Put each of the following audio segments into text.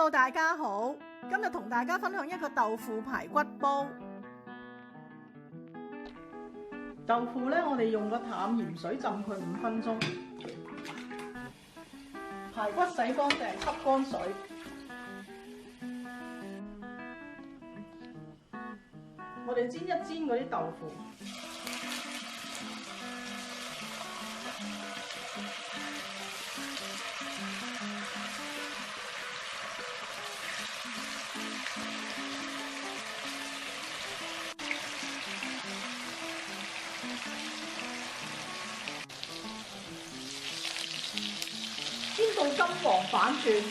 Hello， 大家好，今日同大家分享一個豆腐排骨煲。豆腐呢，我哋用個淡鹽水浸佢5分鐘。排骨洗乾淨，吸乾水。我哋煎一煎嗰啲豆腐。煎到金黃反轉，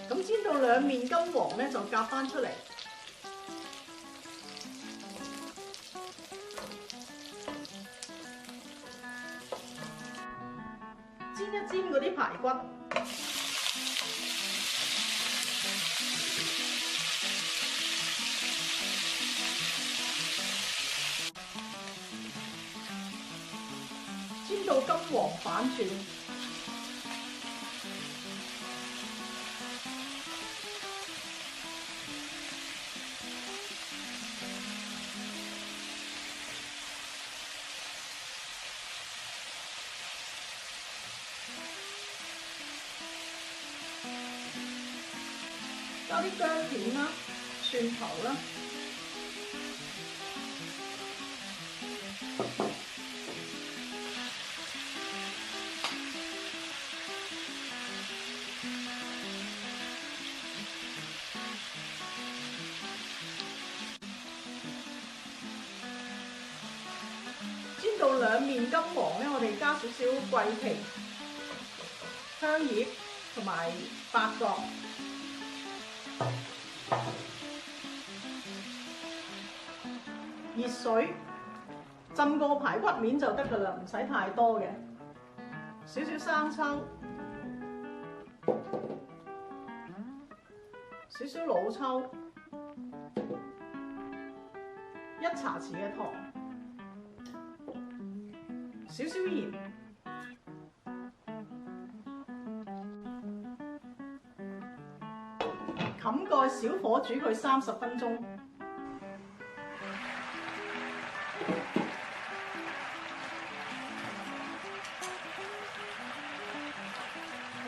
咁煎到兩面金黃咧，就夾翻出嚟。煎一煎嗰啲排骨，煎到金黃反轉，加啲薑片啦、蒜頭啦，煎到兩面金黃咧，我哋加少少桂皮、香葉同埋八角。熱水浸個排骨面就得㗎啦，唔使太多嘅。少少生抽，少少老抽，1茶匙嘅糖，少少鹽，冚蓋小火煮佢30分鐘。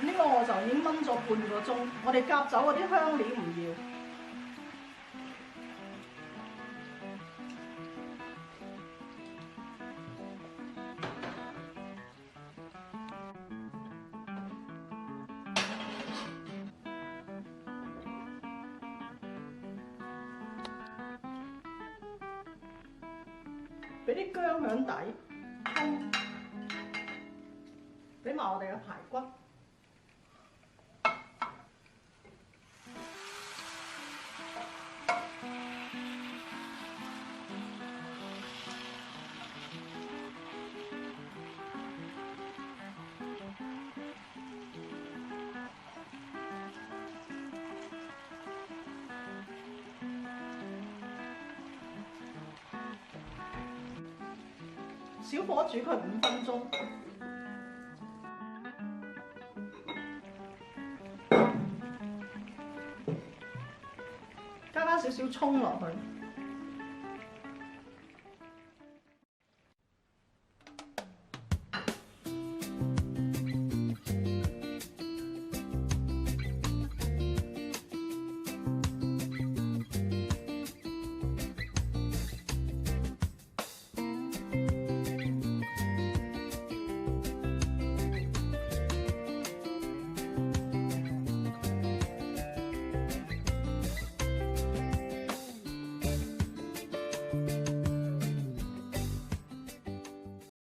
呢個我就已經燜咗半個鐘，我哋夾走嗰啲香料唔要。俾啲薑響底，俾埋我哋嘅排骨。小火煮佢5分鐘，加少少葱落去。